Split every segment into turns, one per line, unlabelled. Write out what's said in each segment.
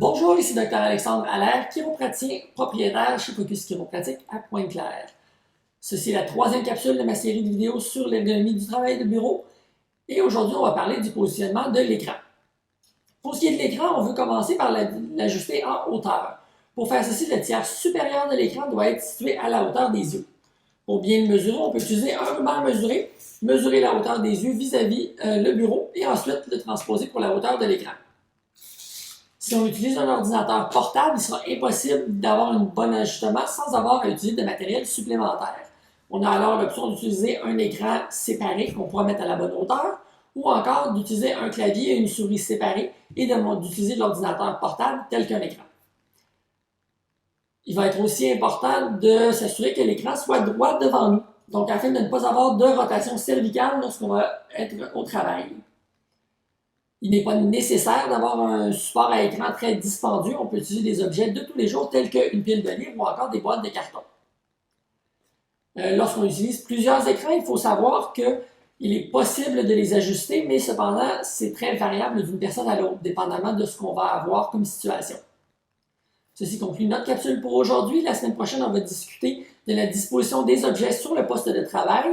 Bonjour, ici Dr Alexandre Allaire, chiropraticien propriétaire chez Focus Chiropratique à Pointe-Claire. Ceci est la troisième capsule de ma série de vidéos sur l'ergonomie du travail de bureau et aujourd'hui on va parler du positionnement de l'écran. Pour ce qui est de l'écran, on veut commencer par l'ajuster en hauteur. Pour faire ceci, le tiers supérieur de l'écran doit être situé à la hauteur des yeux. Pour bien le mesurer, on peut utiliser un ruban mesuré, mesurer la hauteur des yeux vis-à-vis le bureau et ensuite le transposer pour la hauteur de l'écran. Si on utilise un ordinateur portable, il sera impossible d'avoir un bon ajustement sans avoir à utiliser de matériel supplémentaire. On a alors l'option d'utiliser un écran séparé qu'on pourra mettre à la bonne hauteur ou encore d'utiliser un clavier et une souris séparés et d'utiliser l'ordinateur portable tel qu'un écran. Il va être aussi important de s'assurer que l'écran soit droit devant nous, donc afin de ne pas avoir de rotation cervicale lorsqu'on va être au travail. Il n'est pas nécessaire d'avoir un support à écran très dispendieux. On peut utiliser des objets de tous les jours tels qu'une pile de livres ou encore des boîtes de carton. Lorsqu'on utilise plusieurs écrans, il faut savoir qu'il est possible de les ajuster, mais cependant, c'est très variable d'une personne à l'autre, dépendamment de ce qu'on va avoir comme situation. Ceci conclut notre capsule pour aujourd'hui. La semaine prochaine, on va discuter de la disposition des objets sur le poste de travail.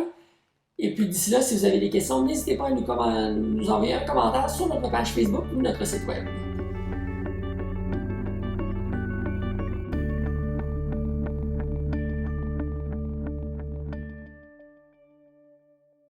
Et puis d'ici là, si vous avez des questions, n'hésitez pas à nous envoyer un commentaire sur notre page Facebook ou notre site web.